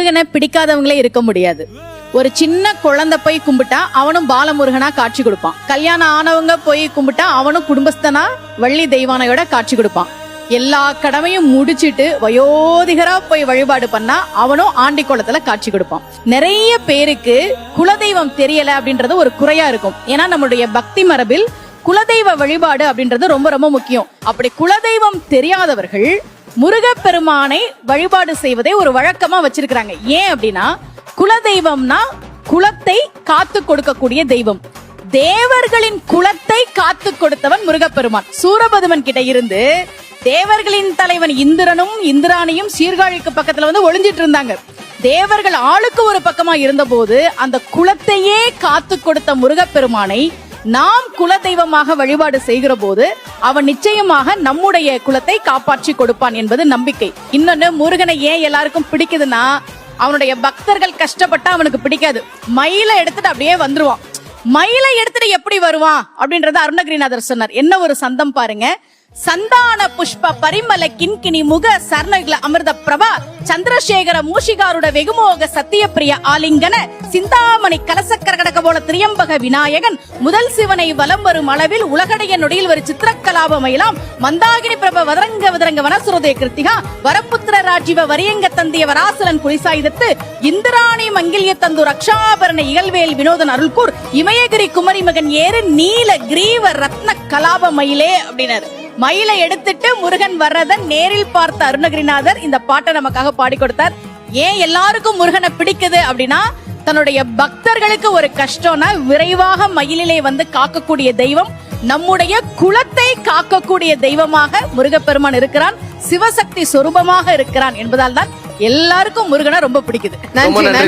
முருகனை பிடிக்காதவங்களே இருக்க முடியாது. ஒரு சின்ன குழந்தை போய் கும்பிட்டா அவனும் பாலமுருகனா காட்சி கொடுப்பான். கல்யாணம் ஆனவங்க போய் கும்பிட்டா அவனும் குடும்பஸ்தனா வள்ளி தெய்வானையோட காட்சி கொடுப்பான். எல்லா கடமையும் முடிச்சிட்டு வயோதிகரா போய் வழிபாடு பண்ணா அவனும் ஆண்டி கோலத்துல காட்சி கொடுப்பான். நிறைய பேருக்கு குலதெய்வம் தெரியல அப்படின்றது ஒரு குறையா இருக்கும். ஏன்னா நம்மளுடைய பக்தி மரபில் குலதெய்வ வழிபாடு அப்படின்றது ரொம்ப ரொம்ப முக்கியம். அப்படி குலதெய்வம் தெரியாதவர்கள் முருகப்பெருமானை வழிபாடு செய்வதை ஒரு வழக்கமா வச்சிருக்கிறாங்க. ஏன் அப்படின்னா குலதெய்வம்னா குலத்தை காத்து கொடுக்கக்கூடிய தெய்வம். தேவர்களின் குலத்தை காத்து கொடுத்தவன் முருகப்பெருமான். சூரபதுமன் கிட்ட இருந்து தேவர்களின் தலைவன் இந்திரனும் இந்திராணியும் சீர்காழிக்கு பக்கத்துல வந்து ஒளிஞ்சிட்டு இருந்தாங்க. தேவர்கள் ஆளுக்கு ஒரு பக்கமா இருந்த போது அந்த குலத்தையே காத்து கொடுத்த முருகப்பெருமானை நாம் குலதெய்வமாக வழிபாடு செய்கிற போது அவன் நிச்சயமாக நம்முடைய குலத்தை காப்பாற்றி கொடுப்பான் என்பது நம்பிக்கை. இன்னொன்னு, முருகனை ஏன் எல்லாருக்கும் பிடிக்குதுன்னா அவனுடைய பக்தர்கள் கஷ்டப்பட்டா அவனுக்கு பிடிக்காது. மயிலை எடுத்துட்டு அப்படியே வந்துருவான். மயிலை எடுத்துட்டு எப்படி வருவான் அப்படின்றத அருணகிரிநாதர் சொன்னார். என்ன ஒரு சந்தம் பாருங்க. சந்தான புஷ்ப பரிமல கிண்கிணி முக சர்ணகில அமிர்த பிரபா சந்திரசேகர மூஷிகாருட வெகுமோக சத்தியப்பிரிய ஆலிங்கன சிந்தாமணி கலசக்கரகடக போல திரியம்பக விநாயகன் முதல் சிவனை வலம் வரும் அளவில் உலகடைய நொடியில் ஒரு சித்திரக்கலாபமயிலாம் மந்தாகினி பிரப வதரங்க வனசுரோதய கிருத்திகா வரப்புத்திர ராஜீவ வரியங்க தந்திய வராசலன் குலிசாயுதத்து இந்திராணி மங்கிலிய தந்து ரக்ஷாபரண இகழ்வேல் வினோதன் அருள்கூர் இமயகிரி குமரி மகன் ஏறு நீல கிரீவ ரத்ன கலாபமயிலே அப்படின்னாரு. மயிலை எடுத்துட்டு முருகன் வர்றத நேரில் பார்த்த அருணகிரிநாதர் இந்த பாட்டை நமக்காக பாடி கொடுத்தார். ஏன் எல்லாருக்கும் முருகனை பிடிக்குது அப்படின்னா தன்னுடைய பக்தர்களுக்கு ஒரு கஷ்டம்னா விரைவாக மயிலிலே வந்து காக்கக்கூடிய தெய்வம், நம்முடைய குலத்தை காக்கக்கூடிய தெய்வமாக முருகப்பெருமான் இருக்கிறான். சிவசக்தி சொரூபமாக இருக்கிறான் என்பதால் தான் எல்லாருக்கும் முருகனை ரொம்ப பிடிக்குது. நன்றி.